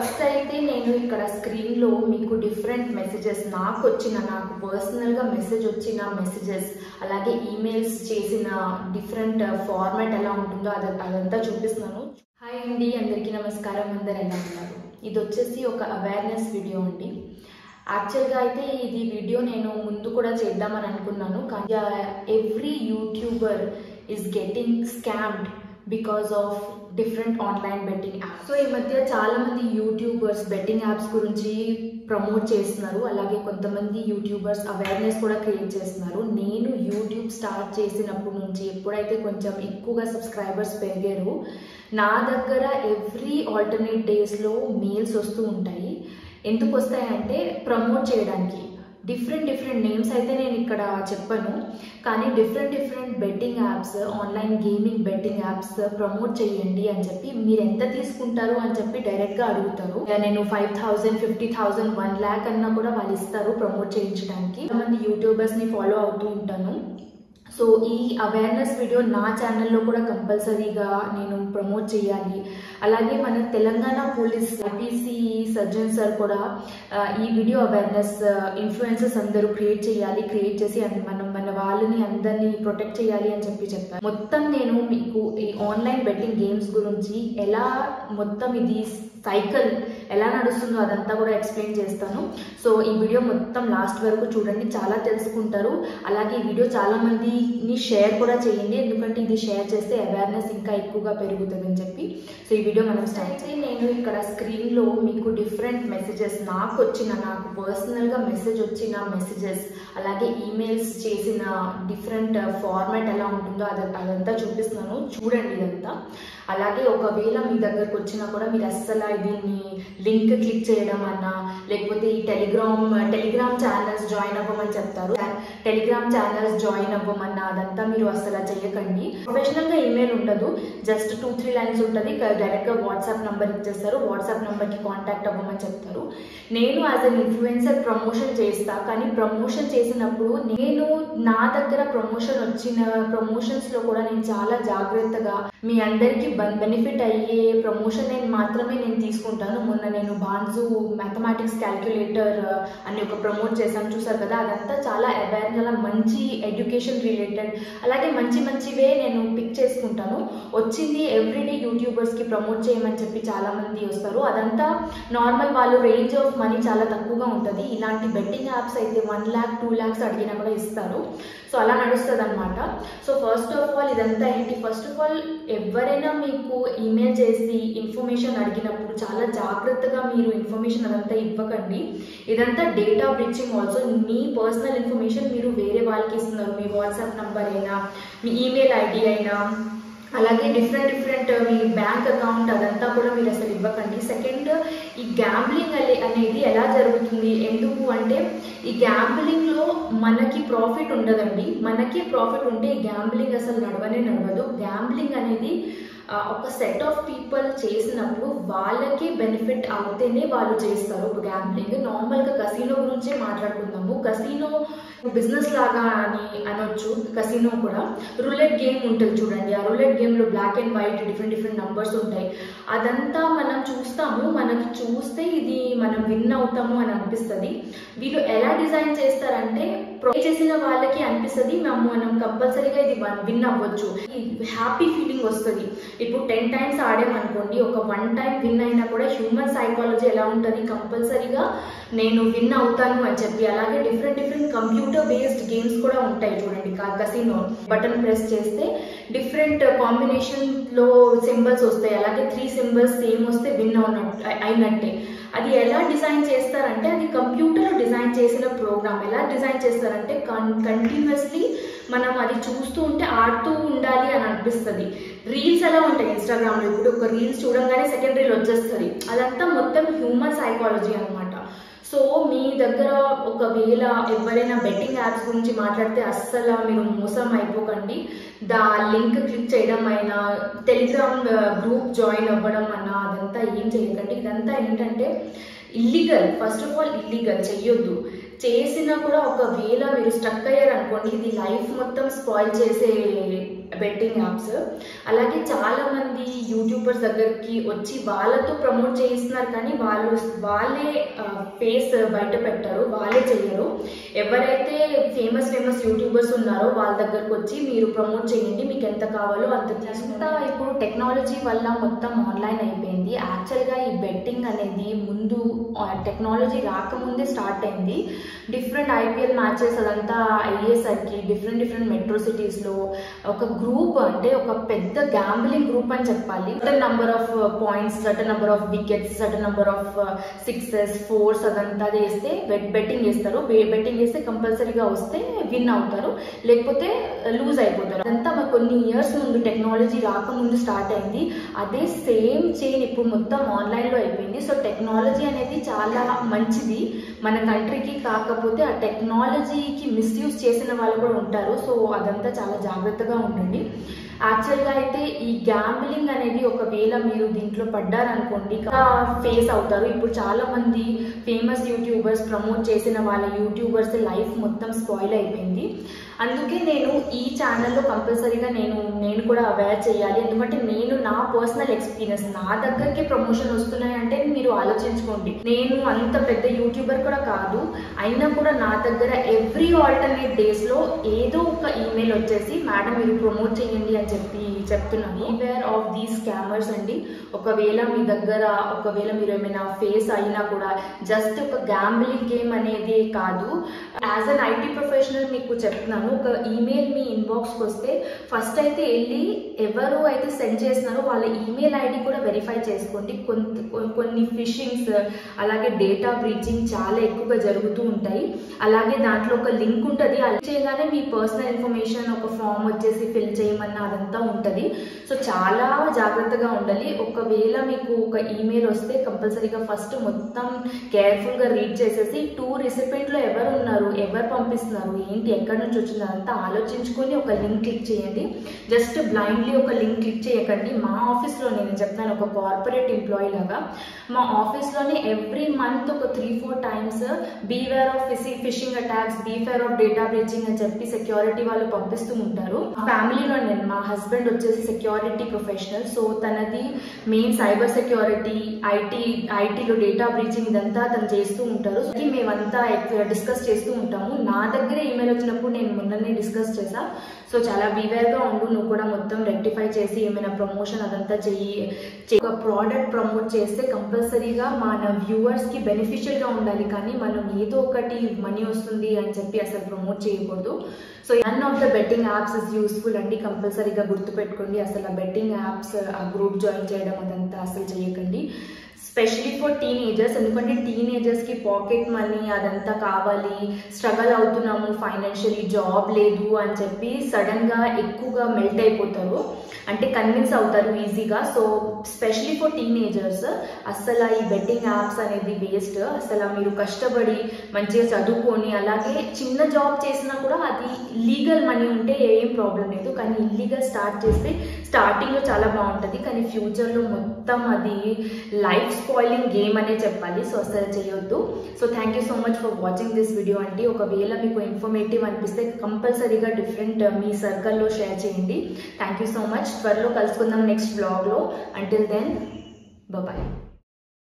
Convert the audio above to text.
First అయితే నేను ఇక్కడ స్క్రీన్ లో మీకు డిఫరెంట్ మెసేజెస్ నాకు పర్సనల్ గా మెసేజ్ వచ్చిన మెసేజెస్ అలాగే ఈమెయిల్స్ చేసిన డిఫరెంట్ ఫార్మాట్ ఎలా ఉంటుందో అదంతా చూపిస్తున్నాను. హాయ్ అండి, అందరికీ నమస్కారం. అందరు ఎలా ఉన్నారు? ఇది వచ్చేసి ఒక అవేర్నెస్ వీడియో అండి. యాక్చువల్గా అయితే ఇది వీడియో నేను ముందు కూడా చేద్దామని అనుకున్నాను, కానీ every YouTuber is getting scammed because of different online betting apps. So ఈ మధ్య చాలా మంది యూట్యూబర్స్ బెట్టింగ్ యాప్స్ గురించి ప్రమోట్ చేస్తున్నారు, అలాగే కొంతమంది యూట్యూబర్స్ అవేర్నెస్ కూడా క్రియేట్ చేస్తున్నారు. నేను యూట్యూబ్ స్టార్ట్ చేసినప్పటి నుంచి ఎప్పుడైతే కొంచెం ఎక్కువగా సబ్స్క్రైబర్స్ పెరిగారు, నా దగ్గర ఎవ్రీ ఆల్టర్నేట్ డేస్లో మెయిల్స్ వస్తూ ఉంటాయి. ఎందుకు వస్తాయంటే ప్రమోట్ చేయడానికి. డిఫరెంట్ నేమ్స్ అయితే నేను ఇక్కడ చెప్పను, కానీ different betting apps, online gaming betting apps promote చేయండి అని చెప్పి, మీరు ఎంత తీసుకుంటారు అని చెప్పి డైరెక్ట్గా అడుగుతారు. నేను 5,000, 50,000, 1 lakh అన్నా కూడా వాళ్ళు ఇస్తారు ప్రమోట్ చేయించడానికి. కొంతమంది యూట్యూబర్స్ని ఫాలో అవుతూ ఉంటాను. సో ఈ అవేర్నెస్ వీడియో నా ఛానల్లో కూడా కంపల్సరీగా నేను ప్రమోట్ చేయాలి. అలాగే మన Telangana police IPC surgeon sir కూడా ఈ వీడియో అవేర్నెస్ ఇన్ఫ్లుయెన్సర్స్ అందరూ క్రియేట్ చేసి మన వాళ్ళని అందరినీ ప్రొటెక్ట్ చేయాలి అని చెప్పారు. మొత్తం నేను మీకు ఈ ఆన్లైన్ బెట్టింగ్ గేమ్స్ గురించి ఎలా మొత్తం ఇది సైకిల్ ఎలా నడుస్తుందో అదంతా కూడా ఎక్స్ప్లెయిన్ చేస్తాను. సో ఈ వీడియో మొత్తం లాస్ట్ వరకు చూడండి, చాలా తెలుసుకుంటారు. అలాగే ఈ వీడియో చాలా మందిని షేర్ కూడా చేయండి, ఎందుకంటే ఇది షేర్ చేస్తే అవేర్నెస్ ఇంకా ఎక్కువగా పెరుగుతుంది అని చెప్పి. సో ఈ వీడియో మనం స్టార్ట్ చేసి, నేను ఇక్కడ స్క్రీన్లో మీకు డిఫరెంట్ మెసేజెస్ నాకు పర్సనల్గా మెసేజ్ వచ్చిన మెసేజెస్ అలాగే ఈమెయిల్స్ చేసిన డిఫరెంట్ ఫార్మాట్ ఎలా ఉంటుందో అదంతా చూపిస్తున్నాను, చూడండి ఇదంతా. అలాగే ఒకవేళ మీ దగ్గరకు వచ్చినా కూడా మీరు అస్సలు దీన్ని లింక్ క్లిక్ చేయడం అన్నా, లేకపోతే ఈ టెలిగ్రామ్ ఛానల్స్ జాయిన్ అవ్వమని చెప్తారు. టెలిగ్రామ్ ఛానల్స్ జాయిన్ అవ్వమన్నా అదంతా మీరు అస్సలు చేయకండి. ప్రొఫెషనల్గా ఈమెయిల్ ఉండదు, జస్ట్ 2-3 lines ఉంటుంది. డైరెక్ట్గా వాట్సాప్ నెంబర్ ఇచ్చేస్తారు, వాట్సాప్ నెంబర్కి కాంటాక్ట్ అవ్వమని చెప్తారు. నేను యాజ్ అన్ ఇన్ఫ్లుయెన్సర్ ప్రమోషన్ చేస్తా, కానీ ప్రమోషన్ చేసినప్పుడు నా దగ్గర ప్రమోషన్స్లో కూడా నేను చాలా జాగ్రత్తగా మీ అందరికీ బెనిఫిట్ అయ్యే ప్రమోషన్ మాత్రమే నేను తీసుకుంటాను. మొన్న నేను బాన్సు మ్యాథమెటిక్స్ క్యాల్కులేటర్ అని ఒక ప్రమోట్ చేశాను, చూసారు కదా. అదంతా చాలా చాలా మంచి ఎడ్యుకేషన్ రిలేటెడ్, అలాగే మంచివే నేను పిక్ చేసుకుంటాను. వచ్చింది ఎవ్రీడే యూట్యూబర్స్కి ప్రమోట్ చేయమని చెప్పి చాలా మంది వస్తారు. అదంతా నార్మల్, వాళ్ళు రేంజ్ ఆఫ్ మనీ చాలా తక్కువగా ఉంటుంది. ఇలాంటి బెట్టింగ్ యాప్స్ అయితే 1 lakh, 2 lakhs అడిగినా కూడా ఇస్తారు. సో అలా నడుస్తుంది అనమాట. సో ఫస్ట్ ఆఫ్ ఆల్ ఇదంతా ఏంటి, ఫస్ట్ ఆఫ్ ఆల్ ఎవరైనా మీకు ఈమెయిల్ చేసి ఇన్ఫర్మేషన్ అడిగినప్పుడు చాలా జాగ్రత్తగా మీరు ఇన్ఫర్మేషన్ అదంతా ఇవ్వకండి. ఇదంతా డేటా బ్రీచింగ్. ఆల్సో మీ పర్సనల్ ఇన్ఫర్మేషన్ మీరు వేరే వాళ్ళకి ఇస్తున్నారు. మీ వాట్సాప్ నంబర్ అయినా, మీ ఈమెయిల్ ఐడి అయినా, అలాగే డిఫరెంట్ మీ బ్యాంక్ అకౌంట్ అదంతా కూడా మీరు అసలు ఇవ్వకండి. సెకండ్, ఈ గ్యాంబ్లింగ్ అనేది ఎలా జరుగుతుంది, ఎందుకు అంటే ఈ గ్యాంబ్లింగ్లో మనకి ప్రాఫిట్ ఉండదండి. మనకి ప్రాఫిట్ ఉంటే ఈ గ్యాంబ్లింగ్ అసలు నడవదు. గ్యాంబ్లింగ్ అనేది ఒక సెట్ ఆఫ్ పీపుల్ చేసినప్పుడు వాళ్ళకి బెనిఫిట్ అవుతేనే వాళ్ళు చేస్తారు. ఇప్పుడు గ్యాంబ్లింగ్ నార్మల్గా కసినో గురించే మాట్లాడుకుందాము. కసినో బిజినెస్ లాగా అనొచ్చు. కసినో కూడా రూలెట్ గేమ్ ఉంటుంది చూడండి. ఆ రూలెట్ గేమ్లో black and white different numbers ఉంటాయి. అదంతా మనం చూస్తాము, మనకి చూస్తే ఇది మనం విన్ అవుతాము అని అనిపిస్తుంది. వీళ్ళు ఎలా డిజైన్ చేస్తారంటే, ప్రే చేసిన వాళ్ళకి అనిపిస్తుంది మనం కంపల్సరీగా ఇది విన్ అవ్వచ్చు, హ్యాపీ ఫీలింగ్ వస్తుంది. ఇప్పుడు 10 times ఆడామనుకోండి, ఒక 1 time విన్ అయినా కూడా హ్యూమన్ సైకాలజీ ఎలా ఉంటుంది, కంపల్సరీగా నేను విన్ అవుతాను అని చెప్పి. అలాగే డిఫరెంట్ కంప్యూటర్ బేస్డ్ గేమ్స్ కూడా ఉంటాయి చూడండి. కసినో బటన్ ప్రెస్ చేస్తే డిఫరెంట్ కాంబినేషన్లో సింబల్స్ వస్తాయి. అలాగే 3 symbols సేమ్ వస్తే విన్ అయినట్టే. అది ఎలా డిజైన్ చేస్తారంటే, అది కంప్యూటర్ డిజైన్ చేసిన ప్రోగ్రామ్. ఎలా డిజైన్ చేస్తారంటే కంటిన్యూస్లీ మనం అది చూస్తూ ఉంటే ఆడుతూ ఉండాలి అని అనిపిస్తుంది. రీల్స్ ఎలా ఉంటాయి ఇన్స్టాగ్రామ్లో, ఇప్పుడు ఒక రీల్స్ చూడంగానే సెకండ్ రీల్ వచ్చేస్తుంది. అదంతా మొత్తం హ్యూమన్ సైకాలజీ అనమాట. సో మీ దగ్గర ఒకవేళ ఎవరైనా బెట్టింగ్ యాప్స్ గురించి మాట్లాడితే అస్సలు మీరు మోసం అయిపోకండి. లింక్ క్లిక్ చేయడం అయినా, టెలిగ్రామ్ గ్రూప్ జాయిన్ అవ్వడం అన్నా అదంతా ఏం చేయకండి. ఇదంతా ఏంటంటే illegal. First of all illegal, చెయ్యొద్దు. చేసినా కూడా ఒకవేళ మీరు స్ట్రక్ అయ్యారనుకోండి, ఇది లైఫ్ మొత్తం స్పాయిల్ చేసే బెట్టింగ్ యాప్స్. అలాగే చాలా మంది యూట్యూబర్స్ దగ్గరికి వచ్చి వాళ్ళతో ప్రమోట్ చేయిస్తున్నారు, కానీ వాళ్ళే ఫేస్ బయట పెట్టారు, వాళ్ళే చెయ్యరు. ఎవరైతే ఫేమస్ యూట్యూబర్స్ ఉన్నారో వాళ్ళ దగ్గరకు వచ్చి మీరు ప్రమోట్ చేయండి, మీకు ఎంత కావాలో అంత తీసుకుంటా. ఇప్పుడు టెక్నాలజీ వల్ల మొత్తం ఆన్లైన్ అయిపోయింది. యాక్చువల్గా ఈ బెట్టింగ్ అనేది ముందు టెక్నాలజీ రాకముందే స్టార్ట్ అయింది. డిఫరెంట్ IPL మ్యాచెస్ అదంతా అయ్యేసరికి డిఫరెంట్ మెట్రో సిటీస్లో ఒక గ్రూప్, అంటే ఒక పెద్ద గ్యాంబ్లింగ్ గ్రూప్ అని చెప్పాలి. Certain number of points, certain number of wickets, certain number of 6s 4s అదంతా వేస్తే బెట్టింగ్ చేస్తారు. బెట్టింగ్ చేస్తే కంపల్సరీగా వస్తే విన్ అవుతారు, లేకపోతే లూజ్ అయిపోతారు. అదంతా మరి కొన్ని ఇయర్స్ ముందు టెక్నాలజీ రాకముందు స్టార్ట్ అయింది. అదే సేమ్ చైన్ ఇప్పుడు మొత్తం ఆన్లైన్లో అయిపోయింది. సో టెక్నాలజీ అనేది చాలా మంచిది మన కంట్రీకి. కాకపోతే ఆ టెక్నాలజీకి మిస్యూజ్ చేసిన వాళ్ళు కూడా ఉంటారు. సో అదంతా చాలా జాగ్రత్తగా ఉండండి. యాక్చువల్గా అయితే ఈ గ్యాంబ్లింగ్ అనేది ఒకవేళ మీరు దీంట్లో పడ్డారనుకోండి ఫేస్ అవుతారు. ఇప్పుడు చాలా మంది ఫేమస్ యూట్యూబర్స్ ప్రమోట్ చేసిన వాళ్ళ యూట్యూబర్స్ లైఫ్ మొత్తం స్పాయిల్ అయిపోయింది. అందుకే నేను ఈ ఛానల్లో కంపల్సరీగా నేను కూడా అవేర్ చేయాలి. ఎందుకంటే నేను నా పర్సనల్ ఎక్స్పీరియన్స్, నా దగ్గరికి ప్రమోషన్ వస్తున్నాయంటే మీరు ఆలోచించుకోండి. నేను అంత పెద్ద యూట్యూబర్ కూడా కాదు, అయినా కూడా నా దగ్గర ఎవ్రీ ఆల్టర్నేట్ డేస్లో ఏదో ఒక ఈమెయిల్ వచ్చేసి మేడం మీరు ప్రమోట్ చేయండి అని చెప్తున్నాను. అవేర్ ఆఫ్ దీస్ స్కామర్స్ అండి. ఒకవేళ మీ దగ్గర మీరు ఏమైనా ఫేస్ అయినా కూడా జస్ట్ ఒక గ్యాంబ్లింగ్ గేమ్ అనేది కాదు. యాజ్ అన్ IT ప్రొఫెషనల్ మీకు చెప్తున్నాను, ఒక ఈమెయిల్ మీ ఇన్బాక్స్కి వస్తే ఫస్ట్ అయితే వెళ్ళి ఎవరు అయితే సెండ్ చేస్తున్నారో వాళ్ళ ఈమెయిల్ ID కూడా వెరిఫై చేసుకోండి. కొన్ని ఫిషింగ్స్ అలాగే డేటా బ్రీచింగ్ చాలా ఎక్కువగా జరుగుతూ ఉంటాయి. అలాగే దాంట్లో ఒక లింక్ ఉంటుంది, అది చేయగానే మీ పర్సనల్ ఇన్ఫర్మేషన్ ఒక ఫామ్ వచ్చేసి ఫిల్ చేయమన్నా అదంతా ఉంటుంది. సో చాలా జాగ్రత్తగా ఉండాలి. ఒకవేళ మీకు ఒక ఈమెయిల్ వస్తే కంపల్సరీగా ఫస్ట్ మొత్తం కేర్ఫుల్గా రీడ్ చేసేసి 2 రిసిపెంట్లో ఎవరు ఉన్నారు, ఎవరు పంపిస్తున్నారు, ఏంటి, ఎక్కడి నుంచి వచ్చింది అదంతా ఆలోచించుకొని ఒక లింక్ క్లిక్ చేయండి. జస్ట్ బ్లైండ్లీ ఒక లింక్ క్లిక్ చేయకండి. మా ఆఫీస్లో నేను చెప్తాను, ఒక కార్పొరేట్ ఎంప్లాయీ లాగా మా ఆఫీస్లోనే ఎవ్రీ మంత్ ఒక 3-4 times beware of fishing attacks, beware of data breaching అని చెప్పి సెక్యూరిటీ వాళ్ళు పంపిస్తూ ఉంటారు. ఫ్యామిలీలో మా హస్బెండ్ వచ్చేసి సెక్యూరిటీ ప్రొఫెషనల్. సో తనది మెయిన్ సైబర్ సెక్యూరిటీ, ఐటీలో డేటా బ్రీచింగ్ ఇదంతా తను చేస్తూ ఉంటారు. సో మేమంతా డిస్కస్ చేస్తూ ఉంటాము. నా దగ్గర ఈమెయిల్ వచ్చినప్పుడు నేను మొన్ననే డిస్కస్ చేసా. సో చాలా బీవేర్గా ఉండు, నువ్వు కూడా మొత్తం రెక్టిఫై చేసి ఏమైనా ప్రమోషన్ అదంతా చెయ్యి. ఒక ప్రోడక్ట్ ప్రమోట్ చేస్తే కంపల్సరీగా మన వ్యూవర్స్కి బెనిఫిషియల్గా ఉండాలి, కానీ మనం ఏదో ఒకటి మనీ వస్తుంది అని చెప్పి అసలు ప్రమోట్ చేయకూడదు. So none of the betting apps is useful అండి. కంపల్సరీగా గుర్తుపెట్టుకోండి. అసలు ఆ బెట్టింగ్ యాప్స్ ఆ గ్రూప్ జాయిన్ చేయడం అదంతా అసలు చేయకండి. స్పెషలీ ఫర్ టీనేజర్స్, ఎందుకంటే టీనేజర్స్కి పాకెట్ మనీ అదంతా కావాలి, స్ట్రగల్ అవుతున్నాము, ఫైనాన్షియలీ జాబ్ లేదు అని చెప్పి సడన్గా ఎక్కువగా మెల్ట్ అయిపోతారు, అంటే కన్విన్స్ అవుతారు ఈజీగా. సో స్పెషలీ ఫర్ టీనేజర్స్ అసలు ఈ బెట్టింగ్ యాప్స్ అనేది వేస్ట్. అసలు మీరు కష్టపడి మంచిగా చదువుకొని అలాగే చిన్న జాబ్ చేసినా కూడా అది లీగల్ మనీ ఉంటే ఏం ప్రాబ్లం లేదు, కానీ ఇల్లీగల్ స్టార్ట్ చేస్తే స్టార్టింగ్లో చాలా బాగుంటుంది, కానీ ఫ్యూచర్లో మొత్తం అది లైఫ్ స్పాయిలింగ్ గేమ్ అనే చెప్పాలి. సో అసలు చేయొద్దు. So thank you so much for watching this video అండి. ఒకవేళ మీకు ఇన్ఫర్మేటివ్ అనిపిస్తే కంపల్సరీగా డిఫరెంట్ మీ సర్కిల్లో షేర్ చేయండి. Thank you so much. త్వరలో కలుసుకుందాం నెక్స్ట్ బ్లాగ్లో. Until then bye.